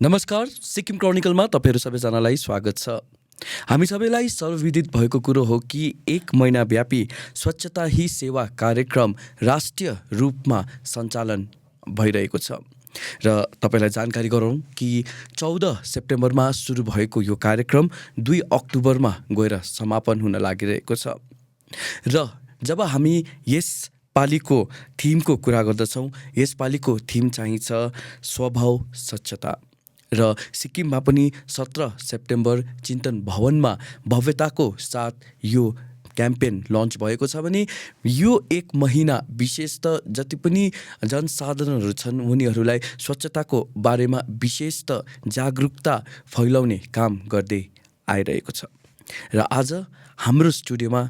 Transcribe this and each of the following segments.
नमस्कार, सिक्किम क्रोनिकलमा तपाईहरु सबैजनालाई स्वागत छ। हामी सबैलाई सर्वविदित भएको कुरो हो कि 1 महिनाव्यापी स्वच्छता ही सेवा कार्यक्रम राष्ट्रिय रूपमा सञ्चालन भइरहेको छ र तपाईलाई जानकारी गरौँ कि 14 सेप्टेम्बरमा सुरु भएको यो कार्यक्रम 2 अक्टोबरमा गएर समापन हुन लागिरहेको छ। र जब हामी यस पालिको थीमको कुरा गर्दछौँ, यस पालिको थीम चाहिँ छ स्वभाव स्वच्छता। र सिक्किममा पनि 17 सेप्टेम्बर चिन्तन भवनमा भव्यताको साथ यो क्याम्पेन लन्च भएको छ भने यो 1 महिना विशेषतः जति पनि जनसाधारणहरू छन् उनीहरूलाई स्वच्छताको बारेमा विशेषतः जागरुकता फैलाउने काम गर्दै आइरहेको छ। र आज हाम्रो स्टुडियोमा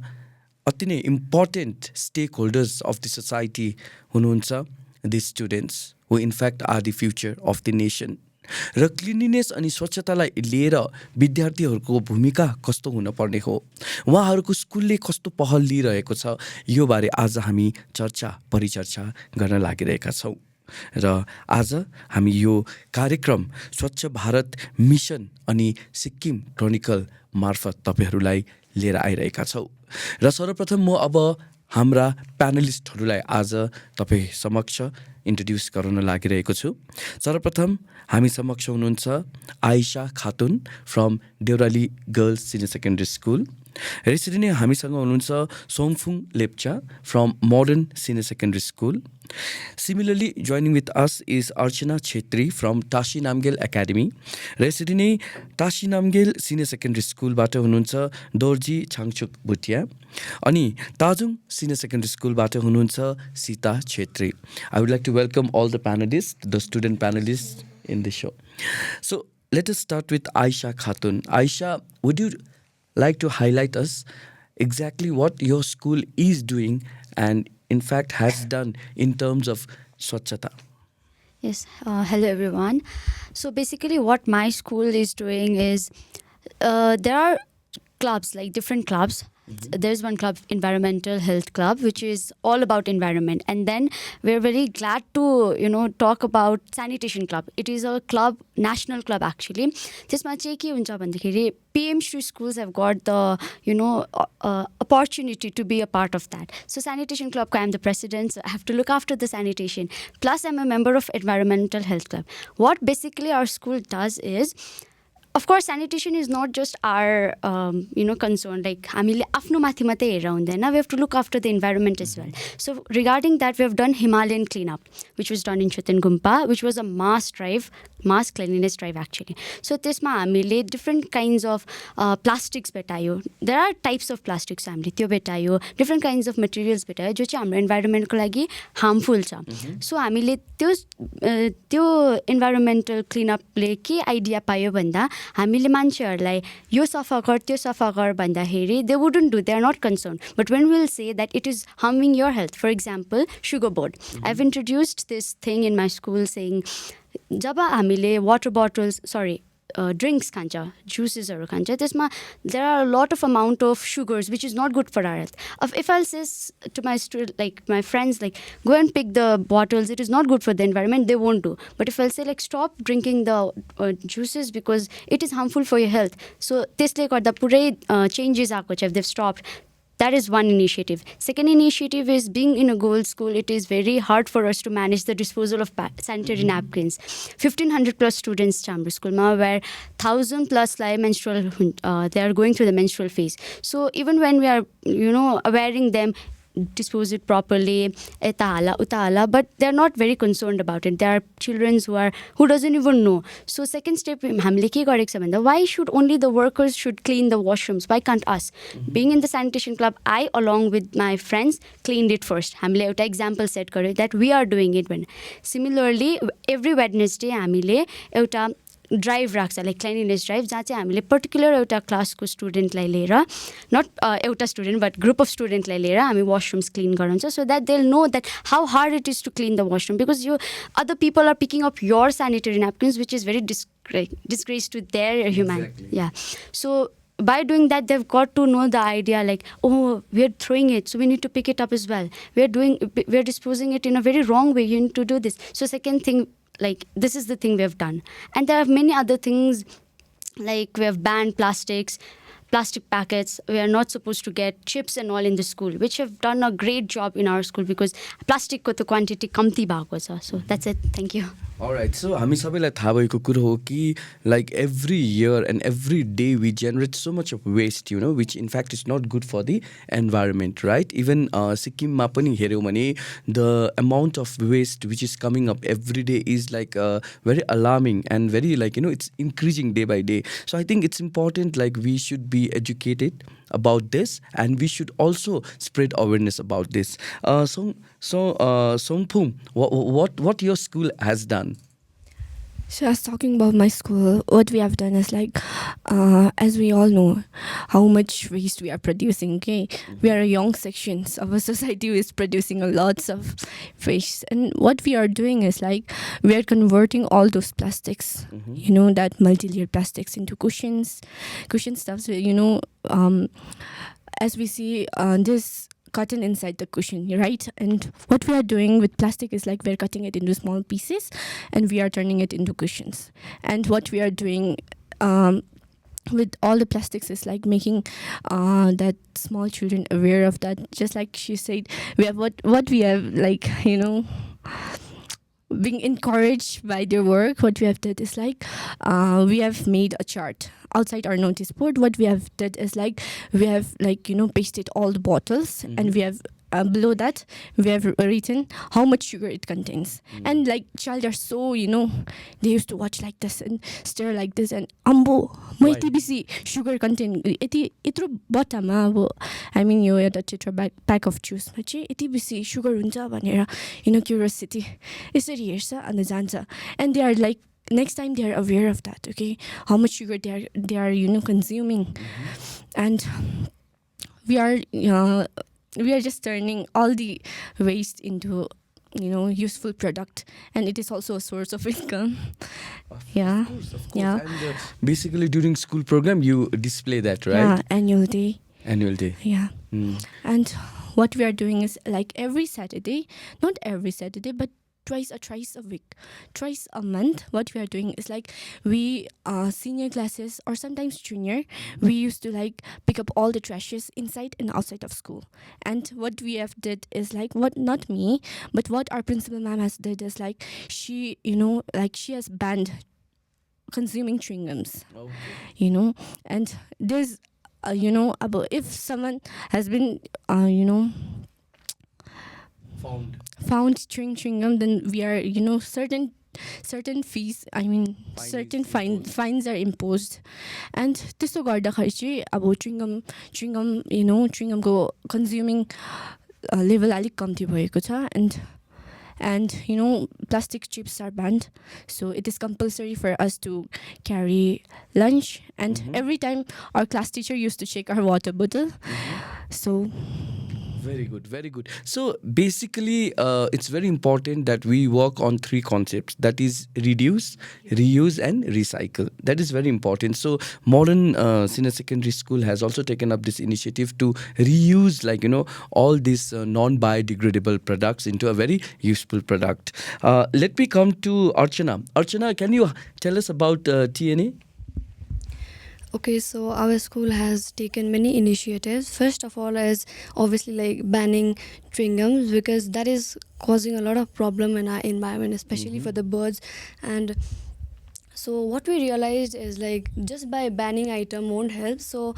अति नै important stakeholders of the society हुनुहुन्छ, the students who in fact are the future of the nation. र क्लिनिनेस अनि स्वच्छतालाई लिएर विद्यार्थीहरूको भूमिका कस्तो हुनुपर्ने हो, उहाँहरूको स्कुलले कस्तो पहल लिइरहेको छ, यो बारे आज हामी परिचर्चा गर्न लागिरहेका छौँ। र आज हामी यो कार्यक्रम स्वच्छ भारत मिसन अनि सिक्किम क्रोनिकल मार्फत तपाईहरूलाई लिएर आइरहेका छौँ। र सर्वप्रथम म अब हाम्रा प्यानलिस्टहरूलाई आज तपाईँ समक्ष इन्ट्रोड्युस गर्न लागिरहेको छु। सर्वप्रथम हामी समक्ष हुनुहुन्छ Aisha Khatun from Deurali girls senior secondary school. र यसरी नै हामीसँग हुनुहुन्छ Somphung Lepcha from modern senior secondary school. Similarly, joining with us is Archana Chhetri from Tashi Namgyal Academy. र यसरी नै ताशी नामगेल सिनियर सेकेन्ड्री स्कुलबाट हुनुहुन्छ दोर्जी छाङचुक भुटिया। अनि ताजुङ सिनियर सेकेन्ड्री स्कुलबाट हुनुहुन्छ Sita Chhetri. I would like to welcome all the panelists, the student panelists in the show. So let us start with Aisha Khatun. Aisha, would you like to highlight us exactly what your school is doing and in fact has done in terms of Swachhata? Yes, hello everyone. So basically what my school is doing is there are clubs, like different clubs. There's one club, Environmental Health Club, which is all about environment. And then we're very glad to, talk about Sanitation Club. It is a club, national club actually. त्यसमा चाहिँ के हुन्छ भन्दाखेरि PM Shri schools have got the, opportunity to be a part of that. So Sanitation Club, I am the president, so I have to look after the sanitation. Plus I'm a member of Environmental Health Club. What basically our school does is, of course, sanitation is not just our, concern. Like, हामीले आफ्नो माथि मात्रै हेरेर हुँदैन. We have to look after the environment as well. So regarding that, we have done Himalayan cleanup, which was done in Chutengumpa, which was a mass cleanliness drive actually. So त्यसमा हामीले different kinds of plastics भेटायो. There are types of plastics हामीले त्यो भेटायो, different kinds of materials भेटायो जो चाहिँ हाम्रो environment को लागि harmful छ. So हामीले त्यो environmental cleanup ले के idea पायो भन्दा हामीले मान्छेहरूलाई यो सफा गर त्यो सफा गर भन्दाखेरि they wouldn't do, they are not concerned. But when we'll say that it is harming your health, for example, sugar board. I've introduced this thing in my school saying जब हामीले water bottles, drinks खान्छ, juicesहरू खान्छ, त्यसमा there are a lot of amount of sugars which is not good for our health. If I'll say to my student, like my friends, like go and pick the bottles, it is not good for the environment, they won't do. But if I'll say like stop drinking the juices because it is harmful for your health, so त्यसले गर्दा पुरै changes आएको छ if they've stopped. That is one initiative. Second initiative is being in a girls' school. It is very hard for us to manage the disposal of sanitary napkins. 1,500 plus students in our school, where 1,000 plus menstrual, they are going through the menstrual phase. So even when we are, wearing them, dispose it properly, eta hala, uta hala, but they're not very concerned about it. There are children who doesn't even know. So second step, हामीले के गरेको छ भन्दा, why should only the workers should clean the washrooms? Why can't us? Being in the sanitation club, I along with my friends cleaned it first. हामीले एउटा example set गर्यो that we are doing it. Similarly, every Wednesday हामीले एउटा drive राख्छ, like cleanliness drive, जहाँ चाहिँ हामीले particular एउटा क्लासको स्टुडेन्टलाई लिएर, नट एउटा स्टुडेन्ट बट ग्रुप अफ स्टुडेन्टलाई लिएर हामी वासरुम्स क्लिन गराउँछ, so that they know that how hard it is to clean the washroom, because यो other people are picking up your sanitary napkins which is very disgrace to their human. Yeah. So by doing that, they've got to know the idea like, oh, we're throwing it, so we need to pick it up as well. We're disposing it in a very wrong way. You need to do this. So second thing, like this is the thing we have done. And there are many other things, like we have banned plastic packets. We are not supposed to get chips and all in the school, which have done a great job in our school because plastic ko to quantity kamti bhako cha. So that's it. Thank you. Alright, so हामी सबैलाई थाहा भएको कुरो हो कि like every year and every day we generate so much of waste, you know, which in fact is not good for the environment, right? Even सिक्किममा पनि हेऱ्यौँ भने the amount of waste which is coming up every day is like very alarming and very like, you know, it's increasing day by day. So I think it's important, like we should be educated about this and we should also spread awareness about this. Songpum, what your school has done? So I was talking about my school. What we have done is like, as we all know, how much waste we are producing. Okay, we are a young sections of a society who is producing a lots of waste, and what we are doing is like we are converting all those plastics, you know, that multi-layer plastics into cushion stuff. So you know, as we see, this cotton inside the cushion, right? And what we are doing with plastic is like we're cutting it into small pieces and we are turning it into cushions. And what we are doing with all the plastics is like making that small children aware of that. Just like she said, we have what we have, like, you know, being encouraged by their work. What we have did is like we have made a chart outside our notice board. What we have did is like we have, like, you know, pasted all the bottles and we have below that we have written how much sugar it contains. And like child are so, you know, they used to watch like this and stare like this and ambo TBC sugar contain itro botama. I mean you had a tetra pack of juice TBC sugar huncha bhanera, you know, curiosity यसरी हेर्छ अनि जान्छ. And they are like, next time they are aware of that, okay, how much sugar they are you know, consuming. And we are just turning all the waste into, you know, useful product, and it is also a source of income. Of course. Yeah. And basically during school program you display that, right? Yeah, annual day. Yeah. And what we are doing is like every Saturday, not every Saturday, but twice a week, twice a month, what we are doing is like we senior classes or sometimes junior, we used to like pick up all the trashes inside and outside of school. And what we have did is like, what, not me, but what our principal ma'am has did is like she, you know, like she has banned consuming chewing gums. Okay. You know, and there's you know, about if someone has been you know, found chewing gum, then we are, you know, certain fees, I mean certain fines are imposed. And त्यस्तो गर्दाखेरि चाहिँ अब chewing gum you know, chewing gum को consuming level अलिक कम्ती भएको छ. And you know, plastic chips are banned, so it is compulsory for us to carry lunch. And every time our class teacher used to check our water bottle. So very good. So basically it's very important that we work on three concepts, that is reduce, reuse and recycle. That is very important. So modern senior secondary school has also taken up this initiative to reuse, like, you know, all these non-biodegradable products into a very useful product. Let me come to Archana, can you tell us about TNA? Okay, so our school has taken many initiatives. First of all is obviously like banning chewing gums, because that is causing a lot of problem in our environment, especially for the birds. And so what we realized is like just by banning item won't help. So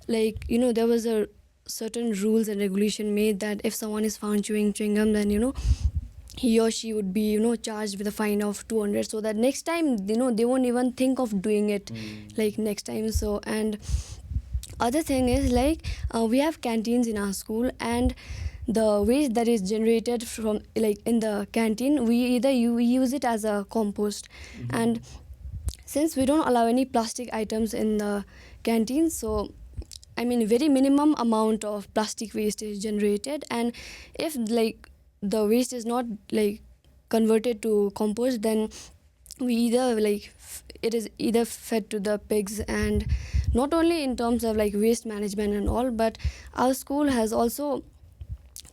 like, you know, there was a certain rules and regulation made that if someone is found chewing gum, then, you know, he or she would be, you know, charged with a fine of 200, so that next time, you know, they won't even think of doing it like next time. So, and other thing is like we have canteens in our school, and the waste that is generated from like in the canteen, we either use it as a compost. And since we don't allow any plastic items in the canteen, so I mean very minimum amount of plastic waste is generated. And if like the waste is not like converted to compost, then we either like it is either fed to the pigs. And not only in terms of like waste management and all, but our school has also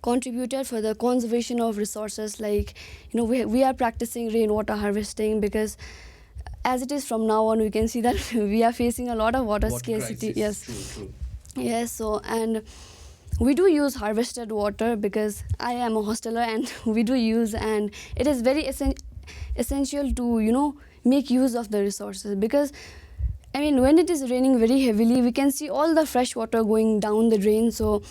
contributed for the conservation of resources. Like, we are practicing rainwater harvesting, because as it is from now on, we can see that we are facing a lot of water scarcity. crisis. Yes. True. Yes, so, and we do use harvested water, because I am a hosteler, and we do use, and it is very essential to make use of the resources, because I mean, when it is raining very heavily, we can see all the fresh water going down the drain. So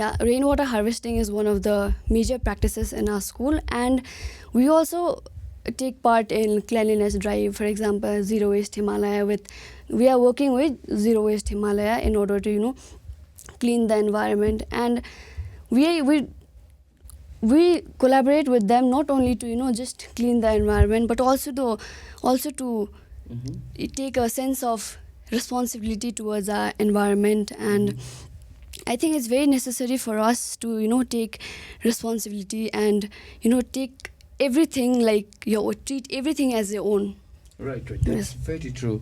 yeah, rainwater harvesting is one of the major practices in our school, and we also take part in cleanliness drive. For example, Zero Waste Himalaya. We are working with Zero Waste Himalaya in order to clean the environment, and we collaborate with them not only to just clean the environment, but also to take a sense of responsibility towards our environment. And I think it's very necessary for us to take responsibility and take everything treat everything as your own. Right. That's Yes. very true.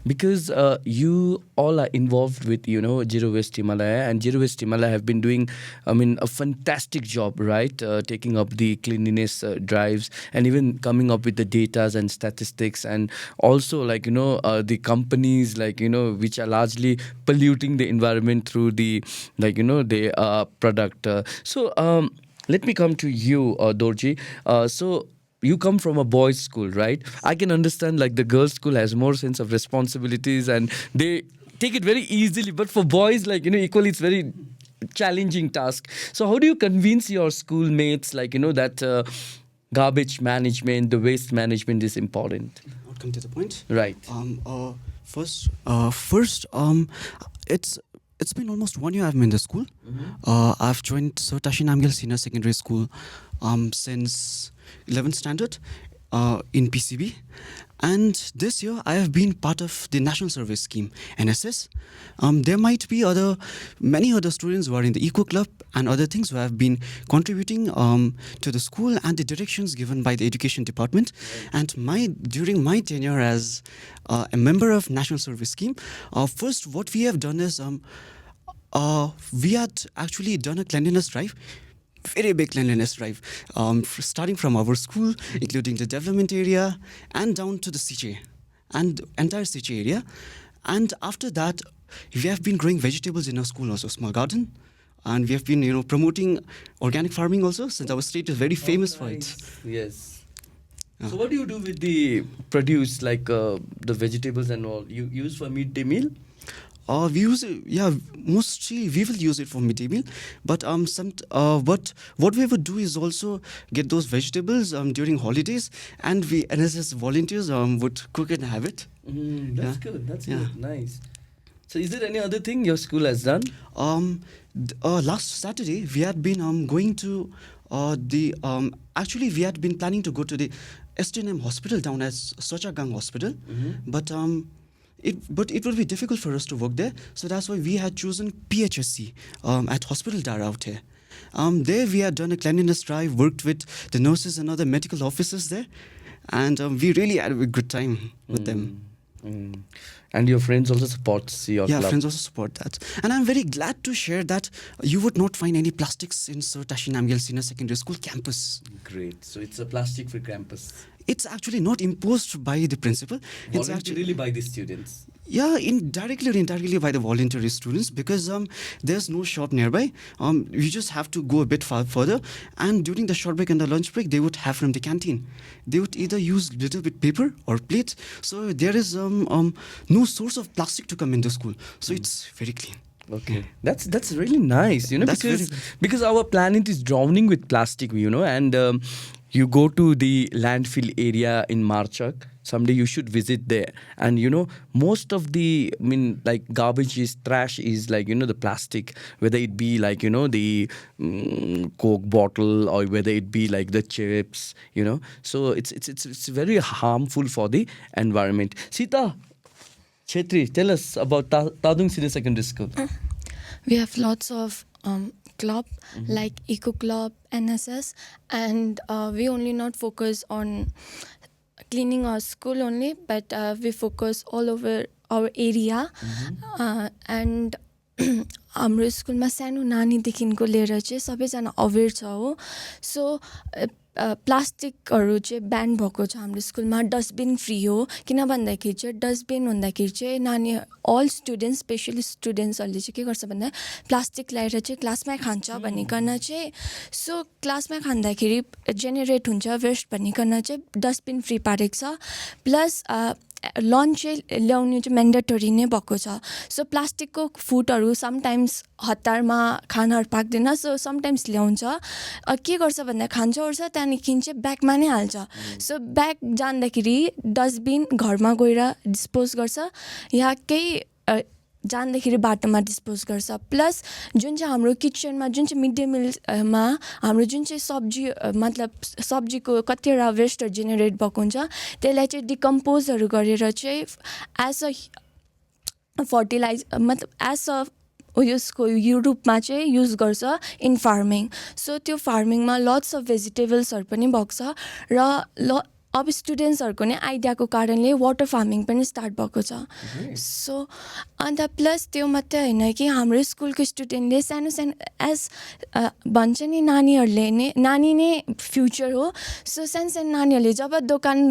Because you all are involved with, Zero Waste Himalaya, and Zero Waste Himalaya have been doing, a fantastic job, right? Taking up the cleanliness drives, and even coming up with the datas and statistics, and also the companies which are largely polluting the environment through the the product. Let me come to you, Dorji. So you come from a boys' school, right? I can understand the girls' school has more sense of responsibilities and they take it very easily. But for boys, equally, it's very challenging task. So how do you convince your schoolmates, that garbage management, the waste management is important? I'll come to the point. Right. First, it's been almost 1 year I've been in the school. I've joined Tashin Amgil Senior Secondary School since 11th standard in PCB. And this year I have been part of the National Service Scheme, NSS. There might be many other students who are in the Eco Club and other things who have been contributing to the school and the directions given by the Education Department. And during my tenure as a member of National Service Scheme, first what we have done is we had actually done a cleanliness drive. Very big cleanliness drive, starting from our school, including the development area and down to the CJ and entire CJ area. And after that, we have been growing vegetables in our school also, small garden. And we have been, promoting organic farming also, since our state is very famous for it. Yes. Yeah. So what do you do with the produce, the vegetables and all? You use for midday meal? We use it, mostly we will use it for midday meal. But what we would do is also get those vegetables during holidays, and we NSS volunteers would cook it and have it. That's Yeah. good. That's Yeah. good. Nice. So is there any other thing your school has done? Last Saturday we had been going to actually we had been planning to go to the STNM hospital down as Swatchhata Hospital, but it would be difficult for us to work there, so that's why we had chosen PHSC at Hospital Dara out here. There we had done a cleanliness drive, worked with the nurses and other medical officers there, and we really had a good time with them. And your friends also support your Yeah, club? friends also support that. And I'm very glad to share that you would not find any plastics in Sir Tashin Amgil Senior Secondary School campus. Great. So it's a plastic-free campus. It's actually not imposed by the principal. It's Voluntarily by the students. Yeah, indirectly or indirectly by the voluntary students, because there's no shop nearby. You just have to go a bit further, and during the short break and the lunch break, they would have from the canteen. They would either use little bit paper or plates, so there is no source of plastic to come into school. So it's very clean. Okay, that's really nice, That's because very- because our planet is drowning with plastic, and you go to the landfill area in Marchak. Someday you should visit there, and most of the garbage is trash is the plastic, whether it be the Coke bottle or whether it be the chips, so it's very harmful for the environment. Sita Chetri, tell us about Tadung Senior Secondary School. We have lots of club like Eco Club, NSS, and we only not focus on cleaning our school only, but we focus all over our area, and हाम्रो स्कुलमा सानो नानीदेखिको लिएर चाहिँ सबैजना अवेर छ हो. सो प्लास्टिकहरू चाहिँ ब्यान भएको छ हाम्रो स्कुलमा. डस्टबिन फ्री हो. किन भन्दाखेरि चाहिँ डस्टबिन हुँदाखेरि चाहिँ नानी अल स्टुडेन्ट्स स्पेसली स्टुडेन्ट्सहरूले चाहिँ के गर्छ भन्दा प्लास्टिक ल्याएर चाहिँ क्लासमै खान्छ भनिकन चाहिँ. सो क्लासमै खाँदाखेरि जेनेरेट हुन्छ वेस्ट भनिकन चाहिँ डस्टबिन फ्री पारेको छ. प्लस लन्च चाहिँ ल्याउनु चाहिँ म्यान्डेटरी नै भएको छ. सो प्लास्टिकको फुडहरू समटाइम्स हतारमा खानाहरू पाक्दैन. सो समटाइम्स ल्याउँछ. के गर्छ भन्दा खान्छ ओर्छ त्यहाँदेखि चाहिँ ब्यागमा नै हाल्छ. सो ब्याग जाँदाखेरि डस्टबिन घरमा गएर डिस्पोज गर्छ या केही जाँदाखेरि बाटोमा डिस्पोज गर्छ. प्लस जुन चाहिँ हाम्रो किचनमा जुन चाहिँ मिड डे मिलमा हाम्रो जुन चाहिँ सब्जी मतलब सब्जीको कतिवटा वेस्टहरू जेनेरेट भएको हुन्छ त्यसलाई चाहिँ डिकम्पोजहरू गरेर चाहिँ एज अ फर्टिलाइज मतलब एज अ यसको यो रूपमा चाहिँ युज गर्छ इन फार्मिङ. सो त्यो फार्मिङमा लट्स अफ भेजिटेबल्सहरू पनि भएको छ र अब स्टुडेन्ट्सहरूको नै आइडियाको कारणले वाटर फार्मिङ पनि स्टार्ट भएको छ. सो अन्त प्लस त्यो मात्रै होइन कि हाम्रो स्कुलको स्टुडेन्टले सानो सानो एज भन्छ नि नानी नै फ्युचर हो. सो सानो सानो नानीहरूले जब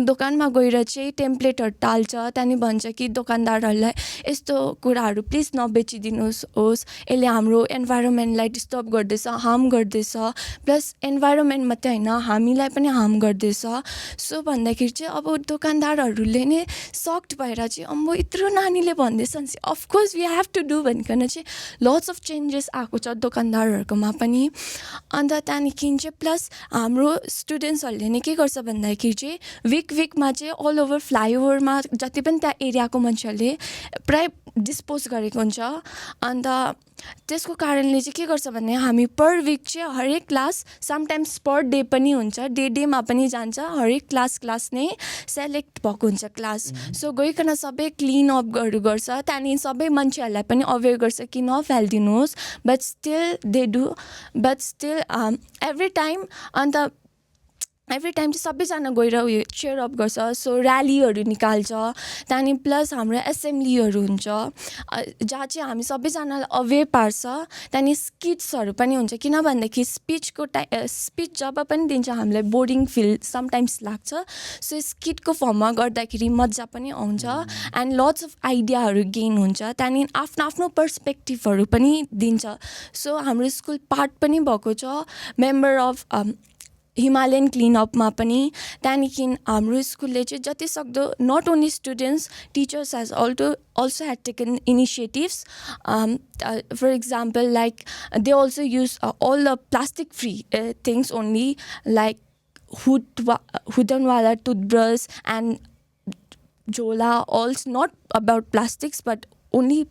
दोकानमा गएर चाहिँ टेम्प्लेटहरू टाल्छ त्यहाँदेखि भन्छ कि दोकानदारहरूलाई यस्तो कुराहरू प्लिज नबेचिदिनुहोस् यसले हाम्रो इन्भाइरोमेन्टलाई डिस्टर्ब गर्दैछ हार्म गर्दैछ. प्लस इन्भाइरोमेन्ट मात्रै होइन हामीलाई पनि हार्म गर्दैछ. सो भन्दाखेरि चाहिँ अब दोकानदारहरूले नै सक्ड भएर चाहिँ अम्बो यत्रो नानीले भन्दैछ नि of course we have to do भनिकन चाहिँ लट्स अफ चेन्जेस आएको छ दोकानदारहरूकोमा पनि. अन्त त्यहाँदेखि चाहिँ प्लस हाम्रो स्टुडेन्ट्सहरूले नै के गर्छ भन्दाखेरि चाहिँ विकमा चाहिँ अल ओभर फ्लाइओभरमा जति पनि त्यहाँ एरियाको मान्छेहरूले प्राय डिस्पोज गरेको हुन्छ. अन्त त्यसको कारणले चाहिँ के गर्छ भने हामी पर विक चाहिँ हरेक क्लास समटाइम्स पर डे पनि हुन्छ डेमा पनि जान्छ. हरेक क्लास नै सेलेक्ट भएको हुन्छ क्लास. सो गइकन सबै क्लिन अपहरू गर्छ. त्यहाँदेखि सबै मान्छेहरूलाई पनि अवेर गर्छ कि नफालिदिनुहोस्. But still they do but still every time चाहिँ सबैजना गएर उयो चेयर अप गर्छ. सो र्यालीहरू निकाल्छ. त्यहाँदेखि प्लस हाम्रो एसेम्ब्लीहरू हुन्छ जहाँ चाहिँ हामी सबैजनालाई अवेर पार्छ. त्यहाँदेखि स्किट्सहरू पनि हुन्छ. किन भन्दाखेरि स्पिच जब पनि दिन्छ हामीलाई बोरिङ फिल समटाइम्स लाग्छ. सो स्किटको फर्ममा गर्दाखेरि मजा पनि आउँछ एन्ड लट्स अफ आइडियाहरू गेन हुन्छ. त्यहाँदेखि आफ्नो पर्सपेक्टिभहरू पनि दिन्छ. सो हाम्रो स्कुल पार्ट पनि भएको छ मेम्बर अफ हिमालयन क्लिनअपमा पनि. त्यहाँदेखि हाम्रो स्कुलले चाहिँ जति सक्दो not only students teachers hedge also had taken initiatives. For example, like they also use all the plastic free things only, like Hudanwala toothbrush and Jola, also not about plastics but only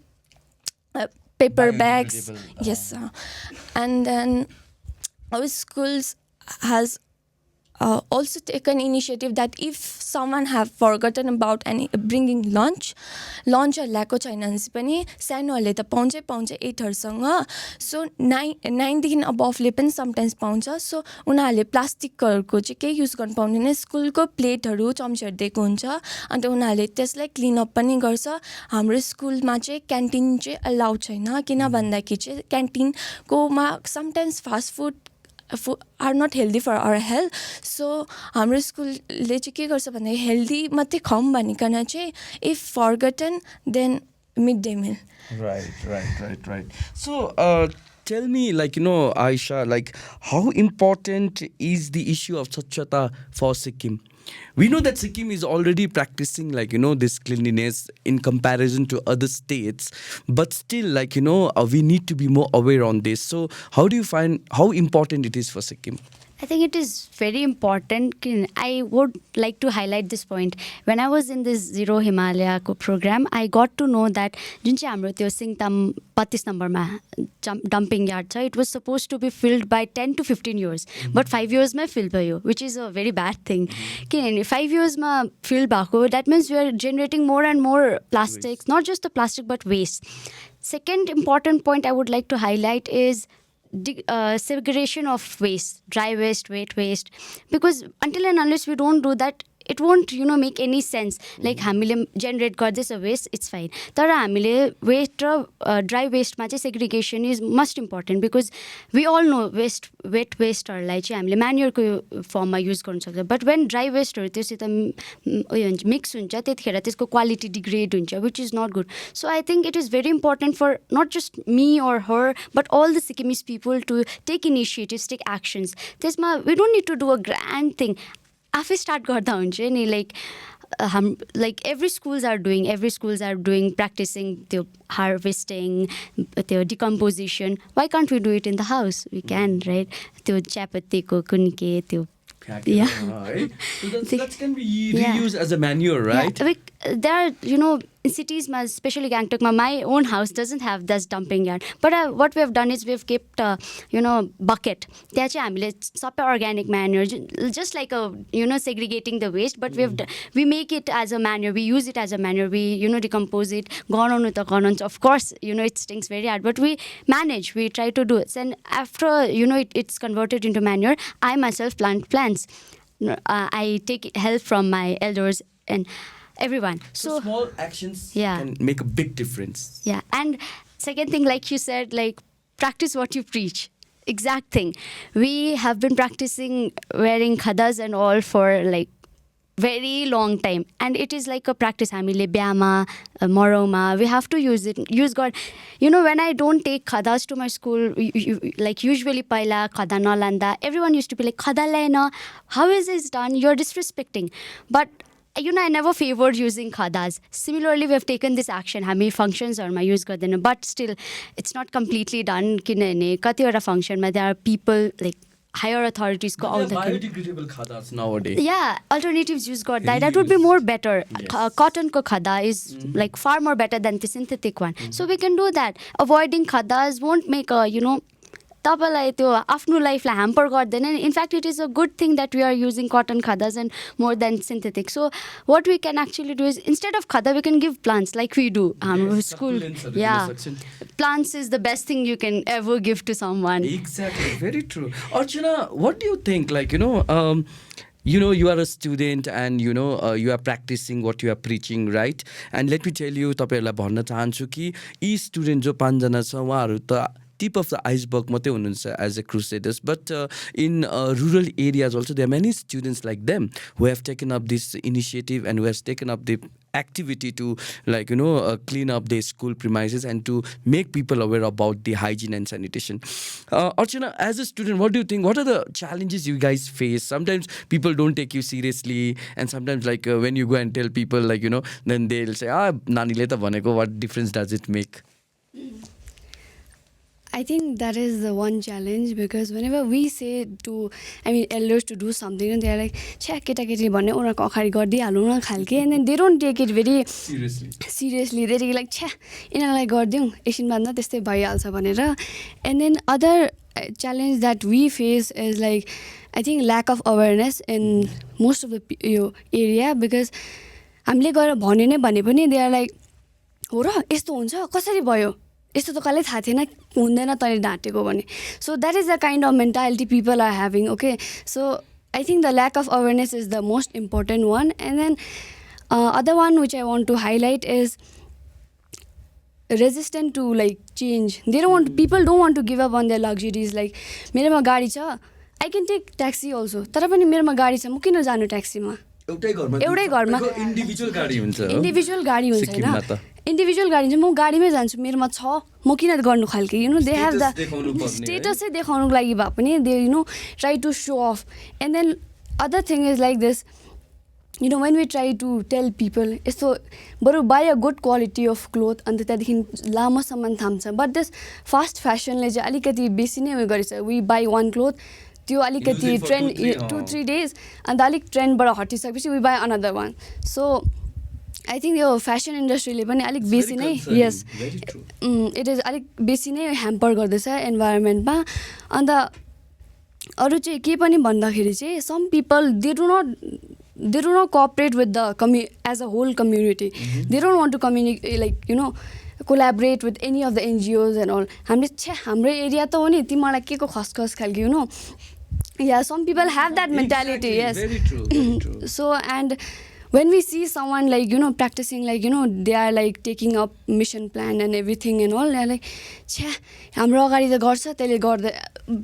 paper bags. Yes. And then our schools has also taken initiative that if someone have forgotten about bringing lunch ल्याएको छैन भने पनि सानोहरूले त पाउँछ 8हरूसँग. सो 9देखि अबभले पनि sometimes पाउँछ. सो उनीहरूले प्लास्टिकहरूको चाहिँ केही युज गर्नु पाउँदैन. स्कुलको प्लेटहरू चम्चीहरू दिएको हुन्छ. अन्त उनीहरूले त्यसलाई क्लिनअप पनि गर्छ. हाम्रो स्कुलमा चाहिँ क्यान्टिन चाहिँ अलाउ छैन. किन भन्दाखेरि चाहिँ क्यान्टिनकोमा sometimes fast food are not healthy for our health. So हाम्रो स्कुलले चाहिँ के गर्छ भन्दा हेल्दी मात्रै खाऊँ भनिकन चाहिँ if forgotten then mid day meal. Right. So, tell me, Aisha, how important is the issue of Swatchhata for Sikkim? We know that Sikkim is already practicing, this cleanliness in comparison to other states. But still, we need to be more aware on this. So, how do you find how important it is for Sikkim? I think it is very important. I would like to highlight this point. When I was in this Zero Himalaya program, I got to know that जुन चाहिँ हाम्रो त्यो सिङताम 32 नम्बरमा dumping yard छ, it was supposed to be filled by 10 to 15 years. But 5 years मा fill भयो, which is a very bad thing. किनभने 5 years मा fill भएको, that means we are generating more and more plastics, not just the plastic but waste. Second important point I would like to highlight is segregation of waste, dry waste, wet waste, because until and unless we don't do that, it won't make any sense. Like हामीले generate गर्दैछ waste, it's fine. तर हामीले waste र dry waste मा चाहिँ segregation is most important, because we all know wet wasteहरूलाई चाहिँ हामीले manure फर्ममा use गर्न सक्छ. बट वेन ड्राई वेस्टहरू त्योसित उयो हुन्छ, मिक्स हुन्छ, त्यतिखेर त्यसको क्वालिटी डिग्रेड हुन्छ, which is not good. So I think it is very important for not just me or her, but all the Sikkimese people to take initiatives, take actions. त्यसमा we don't need to do a grand thing. आफै start गर्दा हुन्छ नि. Like every schools are doing practicing the harvesting, the decomposition. Why can't we do it in the house? We can, right? त्यो चियापत्तीको कुन्के त्यो that can be reused as a manure, right? Yeah, there are, in cities, especially Gangtok, my own house doesn't have this dumping yard. But what we have done is we've kept, bucket. त्यहाँ चाहिँ हामीले सबै organic manure, just like segregating the waste. But we make it as a manure. We use it as a manure. We decompose it. Of course, it stinks very hard. But we manage. We try to do it. And after it's converted into manure, I myself plant plants. I take help from my elders and everyone. So small actions can make a big difference. Yeah. And second thing, like you said, like practice what you preach. Exact thing. We have been practicing wearing khadas and all for like very long time, and it is like a practice. हामीले बिहामा मरौमा we have to use it. Use God. When I don't take khadas to my school, like usually पहिला khada नलान्दा, everyone used to be like khada ल्याएन, how is this done? You're disrespecting. But I never favored using khadas. Similarly, we have taken this action. हामी functionsहरूमा use गर्दैन, but still it's not completely done. किनभने कतिवटा functionमा there are people like higher authorities go all the time. Biodegradable khadas nowadays. Yeah, alternatives use got that would be more better. Yes. Cotton ko khada is like far more better than the synthetic one. So we can do that. Avoiding khadas won't make a तपाईँलाई त्यो आफ्नो लाइफलाई hamper गर्दैन. In fact, it is a good thing that we are using cotton khadas and more than synthetic. So what we can actually do is, instead of khada, we can give plants like we do. School. Yeah. Plants is the best thing you can ever give to someone. Exactly. Very true. Archana, what do you think? Like, you are a student and, you are practicing what you are preaching, right? And let me tell you, तपाईहरुलाई भन्न चाहन्छु कि यी student जो 5 जना छ उहाँहरु त tip of the iceberg मात्रै हुनुहुन्छ as a crusaders, but in rural areas also there are many students like them who have taken up this initiative and who has taken up the activity to clean up their school premises and to make people aware about the hygiene and sanitation. Archana, as a student, what do you think? What are the challenges you guys face? Sometimes people don't take you seriously, and sometimes when you go and tell people then they'll say, nanile ta bhaneko, what difference does it make? I think that is the one challenge, because whenever we say elders to do something, and they're like, "Chha keta keti bhanne उनीहरुको अगाडि गर्दिहालौँ न खालके," and then they don't take it very seriously. They're like, "Chha यिनीहरुलाई गर्दियौँ एकछिन बादमा त्यस्तै भइहाल्छ" भनेर. And then other challenge that we face is I think lack of awareness in most of the area, because हामीले गएर भन्यो नै भने पनि they are like, "हो र यस्तो हुन्छ कसरी भयो यस्तो त कहिले थाहा थिएन हुँदैन तैँले ढाँटेको" भने. So that is the kind of mentality people are having. Okay, so I think the lack of awareness is the most important one. And then other one which I want to highlight is resistant to change. People don't want to give up on their luxuries. Like मेरोमा गाडी छ, I can take taxi also. तर पनि मेरोमा गाडी छ, म किन जानु ट्याक्सीमा? एउटै घरमा इन्डिभिजुअल गाडी हुन्छ हैन, इन्डिभिजुअल गाडी हुन्छ, म गाडीमै जान्छु, मेरोमा छ, म किन गर्नु खालके दे हेभ द स्टेटसै देखाउनुको लागि भए पनि they try to show off. And then other thing is like this, when we try to tell people यस्तो बरु buy a good quality of cloth, अन्त त्यहाँदेखि लामोसम्म थाम्छ. बट दिस फास्ट फेसनले चाहिँ अलिकति बेसी नै उयो गरेछ. वी बाई वान क्लोथ, त्यो अलिकति ट्रेन्ड 2-3 days, अन्त अलिक ट्रेन्डबाट हटिसकेपछि we buy another one. So I think यो फेसन इन्डस्ट्रीले पनि अलिक बेसी नै इट इज अलिक बेसी नै ह्याम्पर गर्दैछ इन्भाइरोमेन्टमा. अन्त अरू चाहिँ के पनि भन्दाखेरि चाहिँ some people they do not cooperate with the as a whole community. They don't want to communicate collaborate with any of the NGOs and all. हाम्रो एरिया त हो नि, तिमीलाई के को खसखस खालके Yeah, some people have that mentality. Yes. Very true. Very true. So, and when we see someone like practicing, like they are like taking up mission plan and everything and all, they're like, छ्या हाम्रो अगाडि त गर्छ त्यसले गर्दा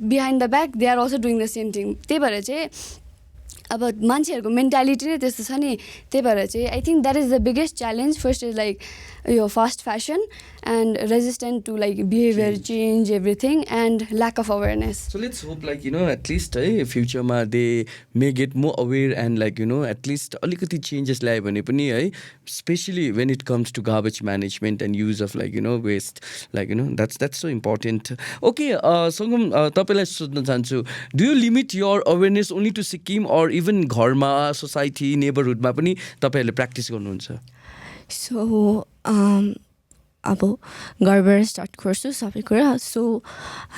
behind the back they are also doing the same thing. त्यही भएर चाहिँ अब मान्छेहरूको मेन्टालिटी नै त्यस्तो छ नि, त्यही भएर चाहिँ I think that is the biggest challenge. First is like यो fast fashion and resistant to like behaviour change everything and lack of awareness. So let's hope like at least फ्युचरमा they may get more aware and like at least अलिकति changes ल्यायो भने पनि है, specially when it comes to garbage management and use of like waste like that's so important. Okay Sangam, तपाईँलाई सोध्न चाहन्छु, do you limit your awareness only to Sikkim or even घरमा society नेबरहुडमा पनि तपाईँहरूले प्र्याक्टिस गर्नुहुन्छ? सो अब घरबाट स्टार्ट गर्छु सबै कुरा. सो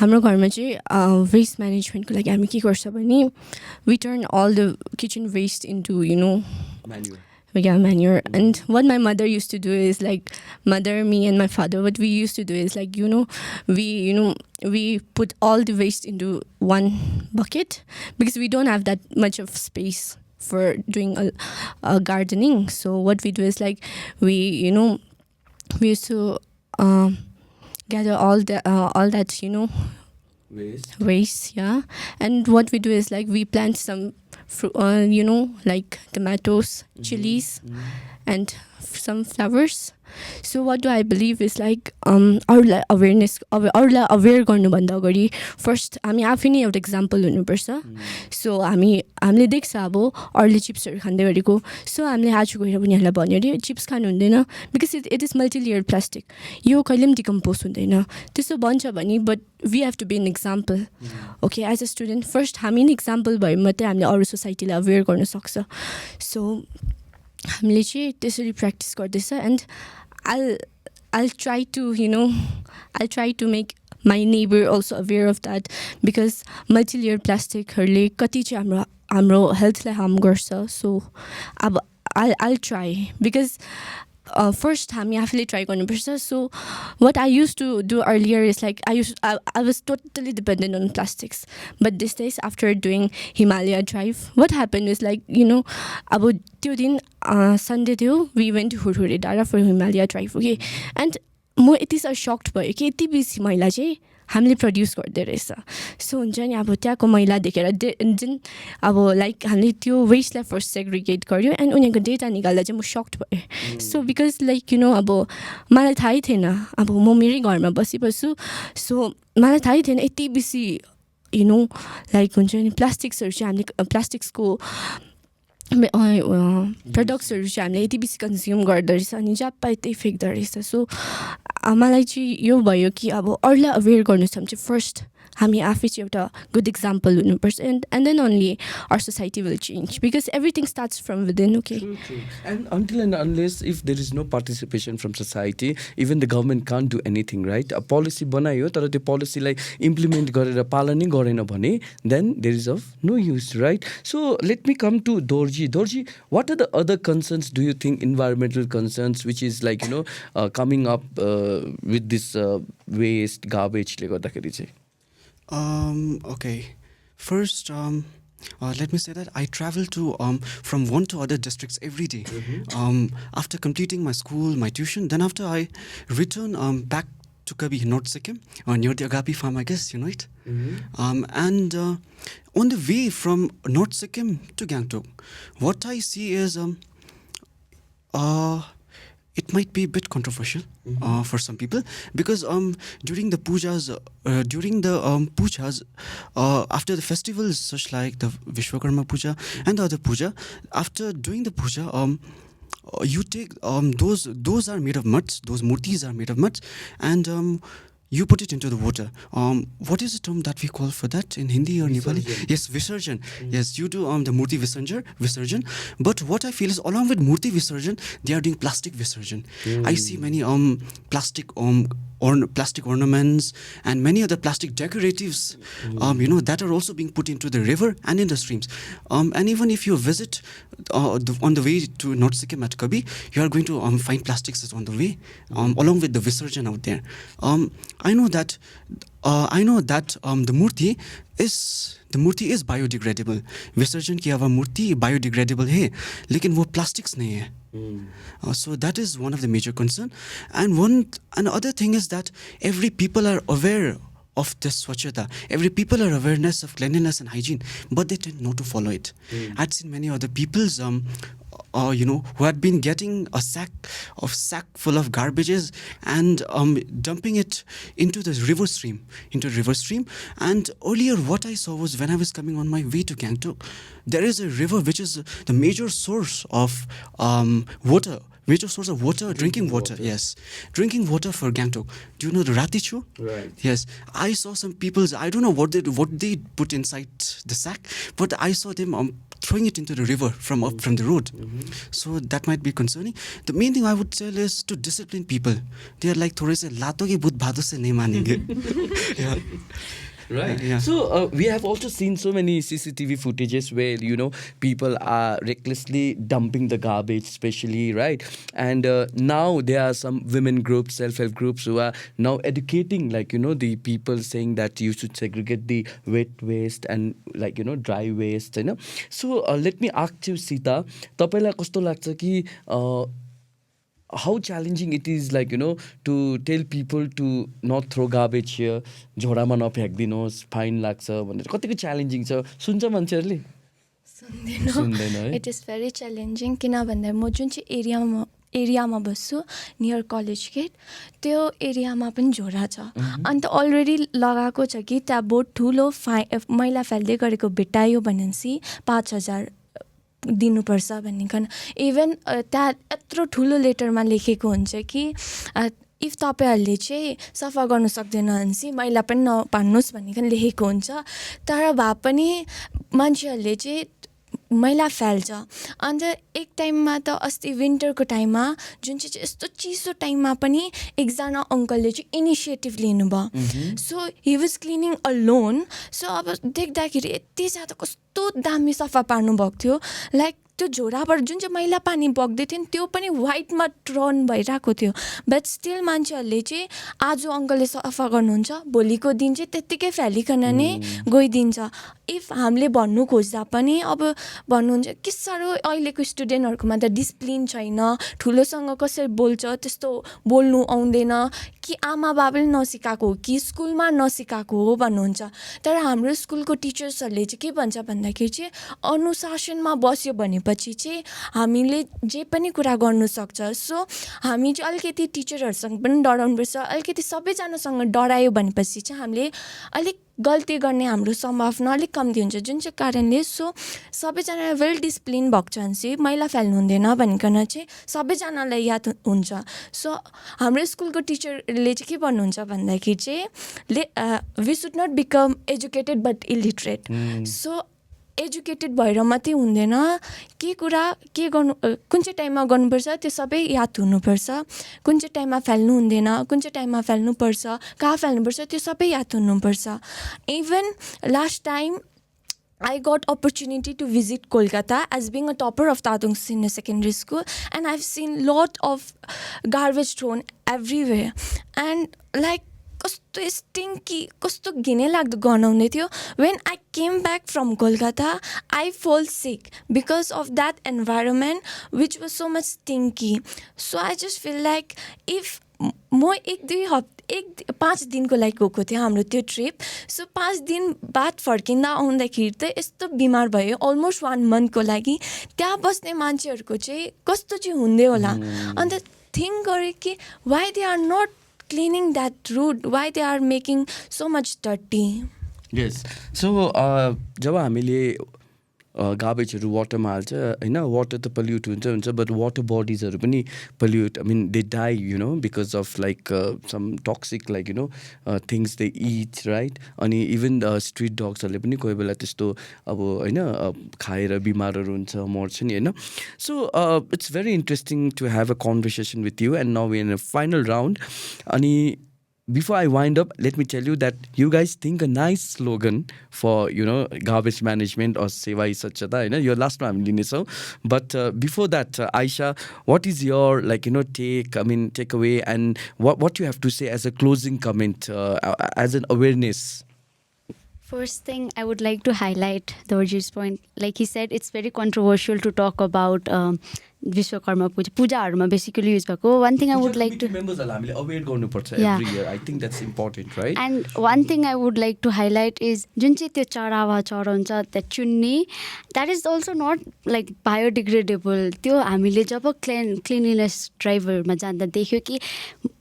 हाम्रो घरमा चाहिँ वेस्ट म्यानेजमेन्टको लागि हामी के गर्छ भने we turn all the kitchen waste into manure. And what my mother used to do is like, me and my father, what we used to do is like, we put all the waste into one bucket because we don't have that much of space for doing a gardening. So what we do is like, we used to gather all that waste, yeah. And what we do is like, we plant some fruit, like tomatoes, chilies, and some flowers. So what do I believe is like अरूलाई awareness अरूलाई अवेर गर्नुभन्दा अगाडि first हामी आफै नै एउटा example हुनुपर्छ. सो हामीले देख्छ अब अरूले चिप्सहरू खाँदै गरेको, सो हामीले आज गएर उनीहरूलाई भन्यो अरे चिप्स खानु हुँदैन because it is multilayer plastic, यो कहिले पनि डिकम्पोज हुँदैन त्यस्तो भन्छ भने. But we have to be an example. Okay, as a student first हामी नै इक्जाम्पल भयो मात्रै हामीले अरू सोसाइटीलाई अवेर गर्न सक्छ. सो हामीले चाहिँ त्यसरी प्र्याक्टिस गर्दैछ. End I'll try to make my neighbor also aware of that because multi-layer plastic हरले कति चाहिँ हाम्रो हेल्थलाई हार्म गर्छ. सो अब I'll try because first हामी आफूले ट्राई गर्नुपर्छ. सो what I used to do earlier is like I was totally dependent on plastics, but these days after doing Himalaya drive, what happened is like अब त्यो दिन Sunday थियो, we went to हुरहुरे डाँडा for Himalaya drive. Okay, and म यति साह्रो sucked भयो कि यति बेसी मैला चाहिँ हामीले प्रड्युस गर्दै रहेछ. सो हुन्छ नि अब त्यहाँको मैला देखेर जुन अब लाइक हामीले त्यो वेस्टलाई फर्स्ट सेग्रिगेट गर्यो एन्ड उनीहरूको डेटा निकाल्दा चाहिँ म सक्ड भएँ. सो बिकज लाइक अब मलाई थाहै थिएन, अब म मेरै घरमा बसिबस्छु. सो मलाई थाहै थिएन यति बेसी लाइक हुन्छ नि प्लास्टिक्सहरू चाहिँ हामीले प्लास्टिक्सको प्रडक्ट्सहरू चाहिँ हामीले यति बेसी कन्ज्युम गर्दो रहेछ अनि जहाँ पाए त्यही फ्याँक्दो रहेछ. सो मलाई चाहिँ यो भयो कि अब अरूलाई अवेर गर्नु छ भने चाहिँ फर्स्ट हामी आफै चाहिँ एउटा गुड इक्जाम्पल हुनुपर्छ. And then only our society will change because everything starts from within. Okay, and until and unless if there is no participation from society, even the government can't do anything, right? A policy बनायो तर त्यो पोलिसीलाई implement गरेर पालनै गरेन भने then there is of no use, right? So let me come to Dorji, what are the other concerns do you think, environmental concerns, which is like coming up with this waste garbage ले गर्दाखेरि चाहिँ? Okay, first let me say that I travel to from one to other districts every day. After completing my school, my tuition, then after I return back to Kabi, North Sikkim, near the Agapi farm, I guess you know it. And on the way from North Sikkim to Gangtok, what I see is it might be a bit controversial for some people because during the pujas, after the festivals such like the Vishwakarma Puja and the other puja, after doing the puja, you take those are made of muds, those murtis are made of muds, and you put it into the water. What is the term that we call for that in Hindi or Nepali? Yes, Visarjan. Yes, you do the Murti Visarjan. But what I feel is along with Murti Visarjan, they are doing plastic Visarjan. I see many plastic ornaments and many other plastic decoratives, that are also being put into the river and in the streams. And even if you visit on the way to North Sikkim at Kabi, you are going to find plastics on the way, along with the Visarjan out there. I know that I know that the murti is biodegradable. विसर्जन किया हुआ मूर्ति biodegradable है, लेकिन वो plastics नहीं है. So that is one of the major concern. And other thing is that every people are aware of this Swatchhata. Every people are awareness of cleanliness and hygiene, but they tend not to follow it. I'd seen many other people's who had been getting a sack full of garbages and dumping it into the river stream. And earlier what I saw was, when I was coming on my way to Gangtok, there is a river which is the major source of water. Drinking water. Yes, drinking water for Gangtok. Do you know the Ratichu? Right. Yes, I saw some people's. I don't know what they put inside the sack, but I saw them throwing it into the river from the road. So that might be concerning. The main thing I would tell is to discipline people. They are like थोड़े से लातों के भूत भादों से नहीं मानेंगे. Yeah. Right. Yeah. So we have also seen so many CCTV footages where, people are recklessly dumping the garbage, especially, right? And now there are some women groups, self-help groups who are now educating, the people, saying that you should segregate the wet waste and dry waste, So let me ask you, Sita, तपाईलाई कस्तो लाग्छ कि how challenging it is, to tell people to not throw garbage here, झोडामा नफ्याँक्दिनुहोस्, fine लाग्छ भनेर कतिको challenging छ, सुन्छ मान्छेहरूले? सुन्दैन है? It is very challenging. किन भन्दा म जुन चाहिँ एरियामा बस्छु, नियर कलेज गेट, त्यो एरियामा पनि झोडा छ. अन्त अलरेडी लगाएको छ कि त्यहाँ बहुत ठुलो मैला फाल्दै गरेको भेटायो भनेपछि 5,000 दिनुपर्छ भनिकन. इभन त्यहाँ यत्रो ठुलो लेटरमा लेखेको हुन्छ कि इफ तपाईँहरूले चाहिँ सफा गर्नु सक्दैन भने चाहिँ मैला पनि नपार्नुहोस् भनिकन लेखेको हुन्छ. तर भए पनि मान्छेहरूले चाहिँ मैला फाल्छ. अन्त एक टाइममा त अस्ति विन्टरको टाइममा, जुन चाहिँ यस्तो चिसो टाइममा पनि एकजना अङ्कलले चाहिँ इनिसिएटिभ लिनुभयो. सो हि वाज क्लिनिङ अलोन. सो अब देख्दाखेरि यति ज्यादा कस्तो दामी सफा पार्नु भएको थियो. लाइक त्यो झोडाबाट जुन चाहिँ मैला पानी बग्दै थियो नि, त्यो पनि वाइटमा टर्न भइरहेको थियो. बट स्टिल मान्छेहरूले चाहिँ आज अङ्कलले सफा गर्नुहुन्छ, भोलिको दिन चाहिँ त्यत्तिकै फ्यालिकन नै गइदिन्छ. इफ हामीले भन्नु खोज्दा पनि अब भन्नुहुन्छ कि साह्रो अहिलेको स्टुडेन्टहरूकोमा त डिसिप्लिन छैन, ठुलोसँग कसरी बोल्छ त्यस्तो बोल्नु आउँदैन, कि आमा बाबाले नसिकाएको हो कि स्कुलमा नसिकाएको हो भन्नुहुन्छ. तर हाम्रो स्कुलको टिचर्सहरूले चाहिँ के भन्छ भन्दाखेरि चाहिँ अनुशासनमा बस्यो भनेपछि चाहिँ हामीले जे पनि कुरा गर्नु सक्छ. सो हामी चाहिँ अलिकति टिचरहरूसँग पनि डराउनुपर्छ. अलिकति सबैजनासँग डरायो भनेपछि चाहिँ हामीले अलिक गल्ती गर्ने हाम्रो सम्भावना अलिक कम्ती हुन्छ, जुन चाहिँ कारणले सो सबैजना वेल डिसिप्लिन भएको छ भने चाहिँ मैला फाल्नु हुँदैन भनिकन चाहिँ सबैजनालाई याद हुन्छ. सो हाम्रो स्कुलको टिचरले चाहिँ के भन्नुहुन्छ भन्दाखेरि चाहिँ we should not become educated but illiterate. So educated भएर मात्रै हुँदैन, के कुरा के गर्नु, कुन चाहिँ टाइममा गर्नुपर्छ त्यो सबै याद हुनुपर्छ. कुन चाहिँ टाइममा फाल्नु हुँदैन, कुन चाहिँ टाइममा फाल्नुपर्छ, कहाँ फाल्नुपर्छ त्यो सबै याद हुनुपर्छ. Even last time I got opportunity to visit Kolkata as being a topper of Tatung Senior Secondary School, and I've seen lot of garbage thrown everywhere. And like कस्तो स्टिङ्की, कस्तो घिनै लाग्दो गनाउने थियो. When I came back from Kolkata, I fell sick because of that environment which was so much stinky. So I just feel like if म 5 दिनको लागि गएको थिएँ हाम्रो त्यो ट्रिप. सो 5 दिन बाद फर्किँदा आउँदाखेरि त यस्तो बिमार भयो अलमोस्ट 1 मन्थको लागि. त्यहाँ बस्ने मान्छेहरूको चाहिँ कस्तो चाहिँ हुँदै होला. अन्त थिङ्क गरेँ कि why they are not cleaning that road, why they are making so much dirty. Yes. So जब हामीले गार्बेजहरू वाटरमा हाल्छ होइन, वाटर त पल्युट हुन्छ, बट वाटर बडिजहरू पनि pollute, they die because of like some toxic things they eat, right. अनि even street डग्सहरूले पनि कोही बेला त्यस्तो अब होइन खाएर बिमारहरू हुन्छ, मर्छ नि होइन. So it's very interesting to have a conversation with you. And now we in a final round. अनि before I wind up, let me tell you that you guys think a nice slogan for, garbage management or Seva is Swatchhata, your last one, so. But before that, Aisha, what is your, takeaway, and what you have to say as a closing comment, as an awareness? First thing, I would like to highlight Dorji's point. Like he said, it's very controversial to talk about Vishwakarma Puja. Pujaharuma basically use भएको. One thing I would like to... members-hरुलाई हामीले aware गर्नुपर्छ Yeah. every year. I think that's important, right? And one thing I would like to highlight is जुन चाहिँ त्यो चरावा चराउँछ that chunni, that is also not like biodegradable. त्यो हामीले जब cleanliness driveमा जाँदा देख्यो कि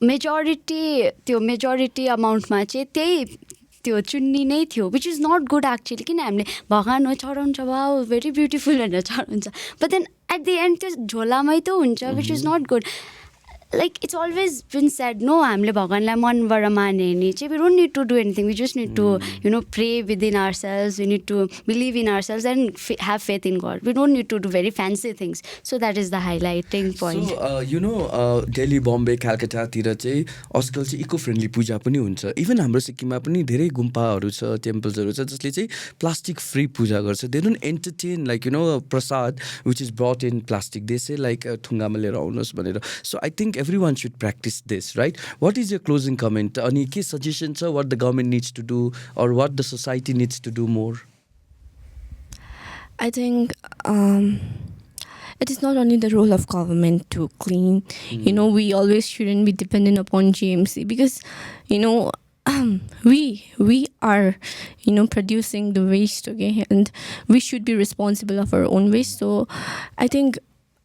majority amountमा चाहिँ त्यही त्यो चुन्नी नै थियो, which is not good actually. किन हामीले भगवान हो चढाउँछ, वाउ very beautiful भनेर चढाउँछ, but then at the end त्यो झोलामै त हुन्छ, which is not good. Like it's always been said, no, हामीले भगवानलाई मनबाट माने नि चाहिँ we don't need to do anything. We just need to, pray within ourselves. We need to believe in ourselves and have faith in God. We don't need to do very fancy things. So that is the highlighting point. So, Delhi, Bombay, Calcutta तिर चाहिँ आजकल चाहिँ eco friendly पूजा पनि हुन्छ. Even हाम्रो सिक्किममा पनि धेरै गुम्पाहरू छ, टेम्पल्सहरू छ जसले चाहिँ प्लास्टिक फ्री पूजा गर्छ. They don't entertain prasad which is brought in plastic. They say थुङ्गामा लिएर आउनुहोस् भनेर. So I think everyone should practice this, right? What is your closing comment? Any key suggestions are what the government needs to do or what the society needs to do more? I think it is not only the role of government to clean. We always shouldn't be dependent upon GMC because, we are, producing the waste, okay? And we should be responsible of our own waste. So I think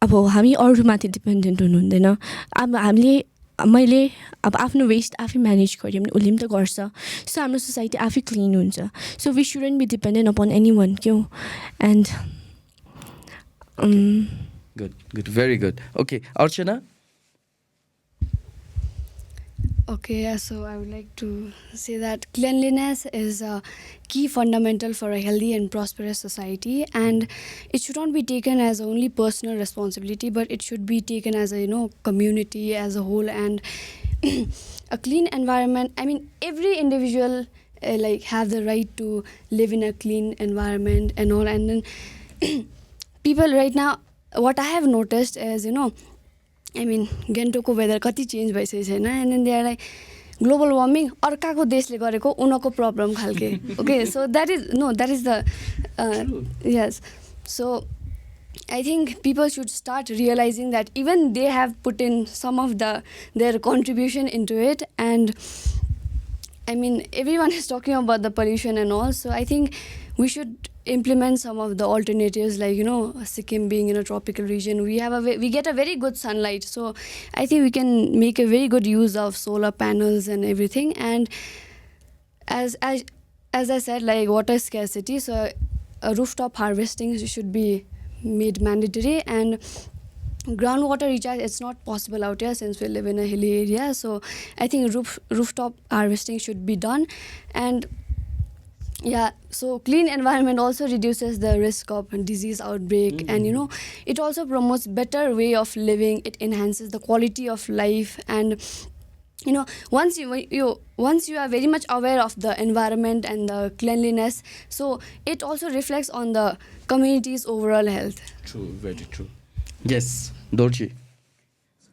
अब हामी अरूमाथि dependent हुनु हुँदैन. अब मैले अब आफ्नो waste आफै manage गऱ्यो भने उसले पनि त गर्छ. सो हाम्रो सोसाइटी आफै क्लिन हुन्छ. So we shouldn't be dependent upon anyone क्यौ. एन्ड Good, very good. Okay, Archana? Okay, so I would like to say that cleanliness is a key fundamental for a healthy and prosperous society, and it should not be taken as only personal responsibility, but it should be taken as a community as a whole. And a clean environment, I mean, every individual have the right to live in a clean environment and all. And then people right now, what I have noticed is I mean, Gentoko weather kati change भइसकेको छैन, and then they are like global warming अर्काको देशले गरेको उनीहरूको problem खालके. Okay, so that is the yes. So I think people should start realizing that even they have put in some of their contribution into it. And I mean, everyone is talking about the pollution and all, so I think we should implement some of the alternatives, like Sikkim being in a tropical region, we get a very good sunlight, so I think we can make a very good use of solar panels and everything. And as I said, like water scarcity, so a rooftop harvesting should be made mandatory. And groundwater recharge, it's not possible out here since we live in a hilly area, so I think rooftop harvesting should be done. And yeah, so clean environment also reduces the risk of disease outbreak, and it also promotes better way of living. It enhances the quality of life, and once you are very much aware of the environment and the cleanliness, so it also reflects on the community's overall health. True, very true. Yes, Dorji.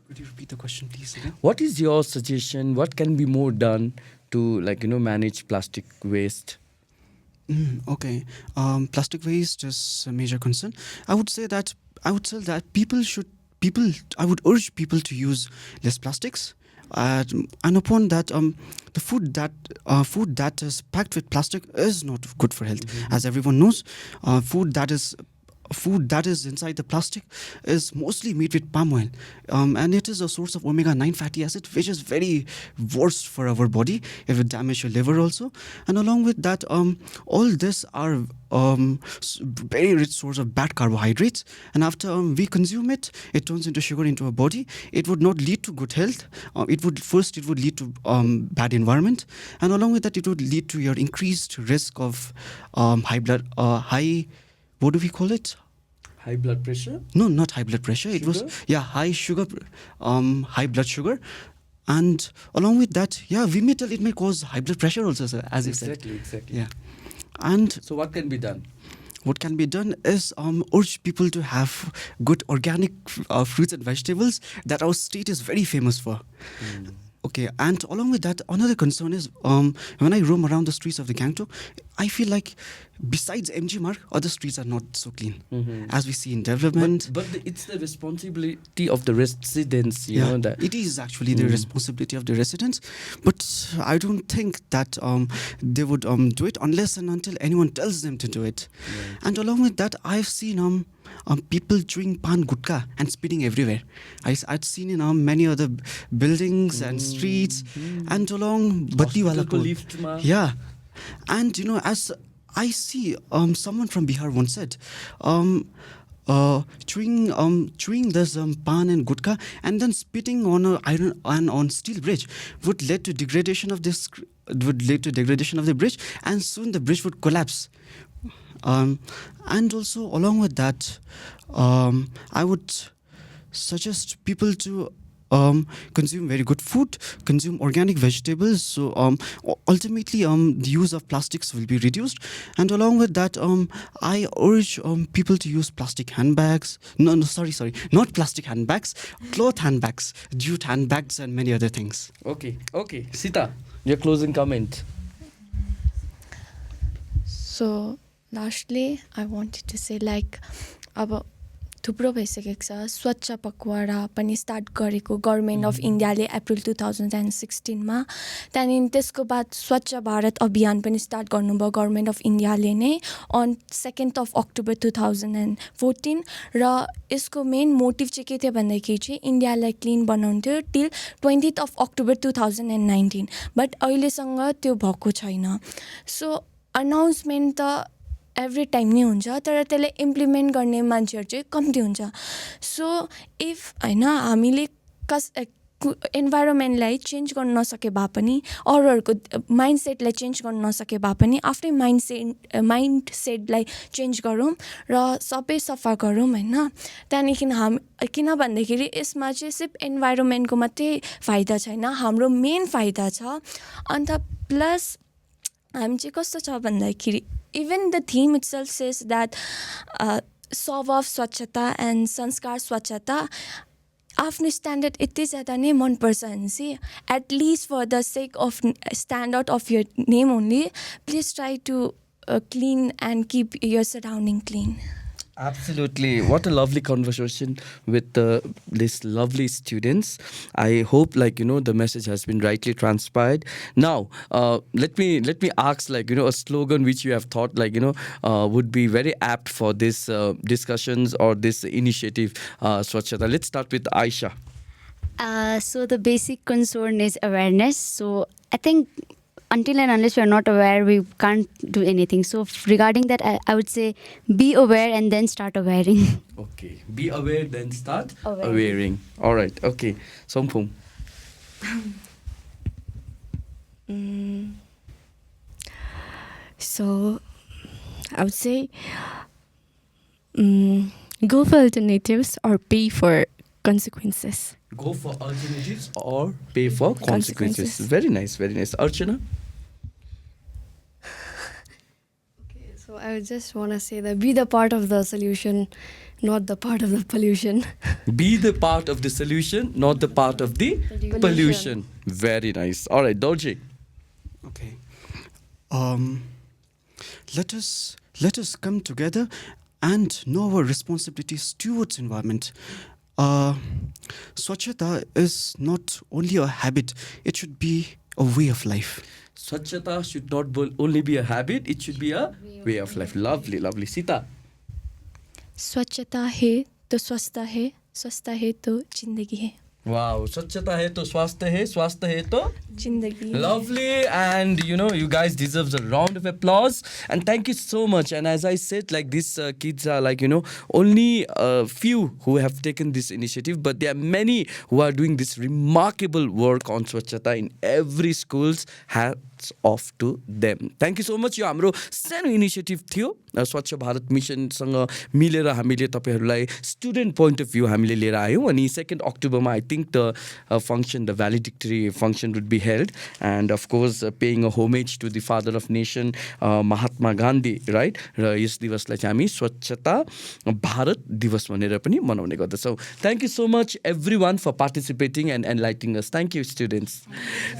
Could you repeat the question, please? What is your suggestion? What can be more done to manage plastic waste? Okay, plastic waste is a major concern. I would say that I would urge people to use less plastics. And upon that, the food that is packed with plastic is not good for health. As everyone knows, food that is inside the plastic is mostly made with palm oil, and it is a source of omega-9 fatty acid, which is very worst for our body. It will damage your liver also. And along with that, all this are very rich source of bad carbohydrates, and after we consume it, it turns into sugar into our body. It would not lead to good health. It would lead to bad environment, and along with that, it would lead to your increased risk of high what do we call it? High blood pressure? No, not high blood pressure. Sugar? It was high sugar, high blood sugar, And along with that, yeah, we may tell it may cause high blood pressure also, sir, as you said. Exactly. Yeah. And So what can be done? what can be done is urge people to have good organic fruits and vegetables that our state is very famous for. Okay, and along with that, another concern is when I roam around the streets of the Gangtok, I feel like besides MG Marg, other streets are not so clean. As we see in development. But it's the responsibility of the residents, you know, that it is actually the responsibility of the residents, but I don't think that they would do it unless and until anyone tells them to do it. And along with that, I've seen people chewing pan gutka and spitting everywhere. I'd seen in many other buildings and streets and along Batti wala Hospital ko pole. lift ma. Yeah, and you know, as I see, someone from Bihar once said, chewing this pan and gutka and then spitting on a iron and on steel bridge would lead to degradation of this would lead to degradation of the bridge, and soon the bridge would collapse. And also along with that, I would suggest people to consume very good food, consume organic vegetables. So ultimately, the use of plastics will be reduced. And along with that, I urge people to use plastic handbags. No, sorry, not plastic handbags, cloth handbags, jute handbags, and many other things. Okay. Sita, your closing comment. So lastly, I wanted to say अब थुप्रो भइसकेको छ स्वच्छ पखवाडा पनि start गरेको government of इन्डियाले अप्रिल 2016मा त्यहाँदेखि त्यसको बाद स्वच्छ भारत अभियान पनि स्टार्ट गर्नुभयो गभर्मेन्ट अफ इन्डियाले नै अन 2nd of October 2014 र यसको मेन मोटिभ चाहिँ के थियो भन्दाखेरि चाहिँ इन्डियालाई क्लिन बनाउनु थियो till 20th of October 2019 but अहिलेसँग त्यो भएको छैन सो अनाउन्समेन्ट त एभ्री टाइम नै हुन्छ तर त्यसलाई इम्प्लिमेन्ट गर्ने मान्छेहरू चाहिँ कम्ती हुन्छ सो इफ हैन हामीले इन्भाइरोमेन्टलाई चेन्ज गर्न नसके भए पनि अरूहरूको माइन्डसेटलाई चेन्ज गर्न नसके भए पनि आफ्नै माइन्डसेटलाई चेन्ज गरौँ र सबै सफा गरौँ हैन त्यहाँदेखि किन भन्दाखेरि यसमा चाहिँ सिर्फ इन्भाइरोमेन्टको मात्रै फाइदा छैन हाम्रो मेन फाइदा छ अन्त प्लस हामी चाहिँ कस्तो छ भन्दाखेरि even the theme itself says that Seva Swatchhata and Sanskar Swatchhata आफ्नो स्ट्यान्डर्ड यति ज्यादा नै मनपर्छ भने चाहिँ at least for the sake of standard of your name only please try to clean and keep your surrounding clean Absolutely. What a lovely conversation with these lovely students. I hope, the message has been rightly transpired. Now, let me ask, a slogan which you have thought, would be very apt for this discussions or this initiative, Swatchhata. Let's start with Aisha. So the basic concern is awareness. So I think until and unless we are not aware, we can't do anything. So regarding that, I would say be aware and then start awareing. Okay. Be aware, then start Awareing. awareing. All right. Okay. Songphum. So I would say go for alternatives or pay for consequences. Go for alternatives or pay for consequences. Very nice, very nice. Archana? So I would just want to say that be the part of the solution, not the part of the pollution. Be the part of the solution, not the part of the pollution. Very nice. All right, Dorje. Okay. Let us come together and know our responsibilities towards environment. Swachhata is not only a habit; it should be a way of life. Swachhata should not only be a habit, it should be a way of life. Lovely, lovely. Sita. स्वच्छता है तो स्वस्थ है स्वस्थ है तो जिंदगी है Wow. Swachhata hai to swasth hai to जिंदगी है lovely. And you guys deserve a round of applause, and thank you so much. And as I said, these kids are only a few who have taken this initiative, but there are many who are doing this remarkable work on Swachhata in every schools. Hats off to them. Thank you so much. यो हाम्रो सानो initiative थियो स्वच्छ भारत मिसनसँग मिलेर हामीले तपाईँहरूलाई student point of view हामीले लिएर आयौँ. अनि 2 अक्टोबरमा I think the function, the valedictory function would be held, and of course paying a homage to the father of nation Mahatma Gandhi, right. र यस दिवसलाई चाहिँ हामी स्वच्छता भारत दिवस भनेर पनि मनाउने गर्दछौँ. Thank you so much everyone for participating and enlightening us. Thank you students.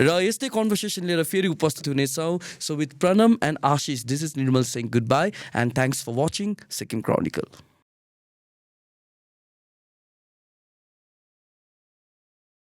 र यस्तै कन्भर्सेसन लिएर फेरि उपस्थित हुनेछौँ. So with Pranam and Ashish, this is Nirmal Singh. Good by and thanks for watching Sikkim chronicle.